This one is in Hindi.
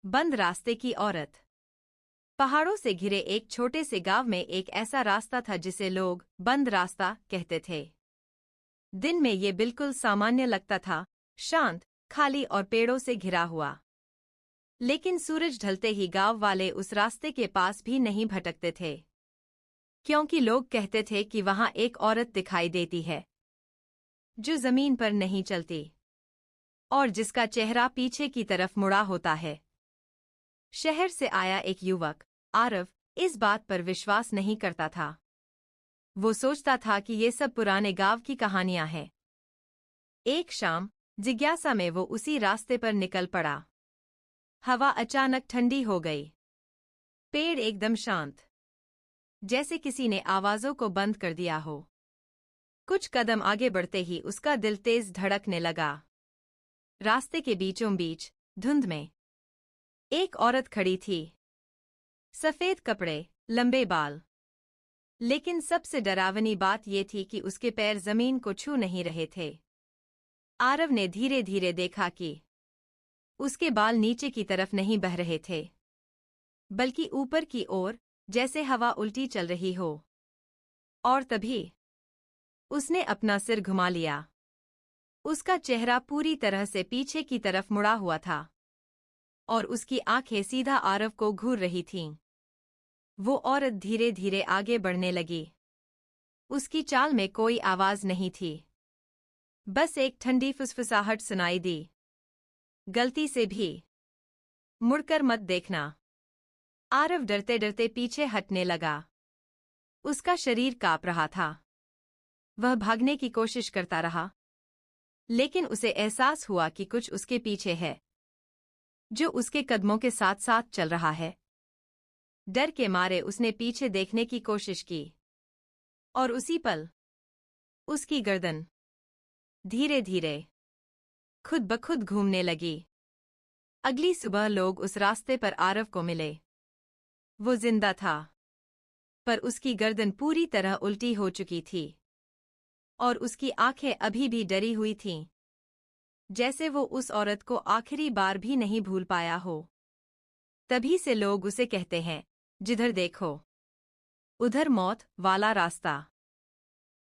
बंद रास्ते की औरत। पहाड़ों से घिरे एक छोटे से गांव में एक ऐसा रास्ता था जिसे लोग बंद रास्ता कहते थे। दिन में ये बिल्कुल सामान्य लगता था, शांत, खाली और पेड़ों से घिरा हुआ। लेकिन सूरज ढलते ही गांव वाले उस रास्ते के पास भी नहीं भटकते थे, क्योंकि लोग कहते थे कि वहां एक औरत दिखाई देती है जो जमीन पर नहीं चलती और जिसका चेहरा पीछे की तरफ मुड़ा होता है। शहर से आया एक युवक, आरव, इस बात पर विश्वास नहीं करता था। वो सोचता था कि ये सब पुराने गांव की कहानियां हैं। एक शाम, जिज्ञासा में वो उसी रास्ते पर निकल पड़ा। हवा अचानक ठंडी हो गई। पेड़ एकदम शांत, जैसे किसी ने आवाजों को बंद कर दिया हो। कुछ कदम आगे बढ़ते ही उसका दिल तेज धड़कने लगा। रास्ते के बीचों बीच, धुंध में, एक औरत खड़ी थी। सफेद कपड़े, लंबे बाल। लेकिन सबसे डरावनी बात ये थी कि उसके पैर जमीन को छू नहीं रहे थे। आरव ने धीरे धीरे देखा कि उसके बाल नीचे की तरफ नहीं बह रहे थे, बल्कि ऊपर की ओर, जैसे हवा उल्टी चल रही हो। और तभी उसने अपना सिर घुमा लिया। उसका चेहरा पूरी तरह से पीछे की तरफ मुड़ा हुआ था और उसकी आंखें सीधा आरव को घूर रही थीं। वो औरत धीरे धीरे आगे बढ़ने लगी। उसकी चाल में कोई आवाज नहीं थी, बस एक ठंडी फुसफुसाहट सुनाई दी। गलती से भी मुड़कर मत देखना। आरव डरते डरते पीछे हटने लगा। उसका शरीर कांप रहा था। वह भागने की कोशिश करता रहा, लेकिन उसे एहसास हुआ कि कुछ उसके पीछे है, जो उसके कदमों के साथ साथ चल रहा है। डर के मारे उसने पीछे देखने की कोशिश की, और उसी पल उसकी गर्दन धीरे धीरे खुद ब खुद घूमने लगी। अगली सुबह लोग उस रास्ते पर आरव को मिले। वो जिंदा था, पर उसकी गर्दन पूरी तरह उल्टी हो चुकी थी और उसकी आंखें अभी भी डरी हुई थीं, जैसे वो उस औरत को आखिरी बार भी नहीं भूल पाया हो। तभी से लोग उसे कहते हैं, जिधर देखो उधर मौत वाला रास्ता।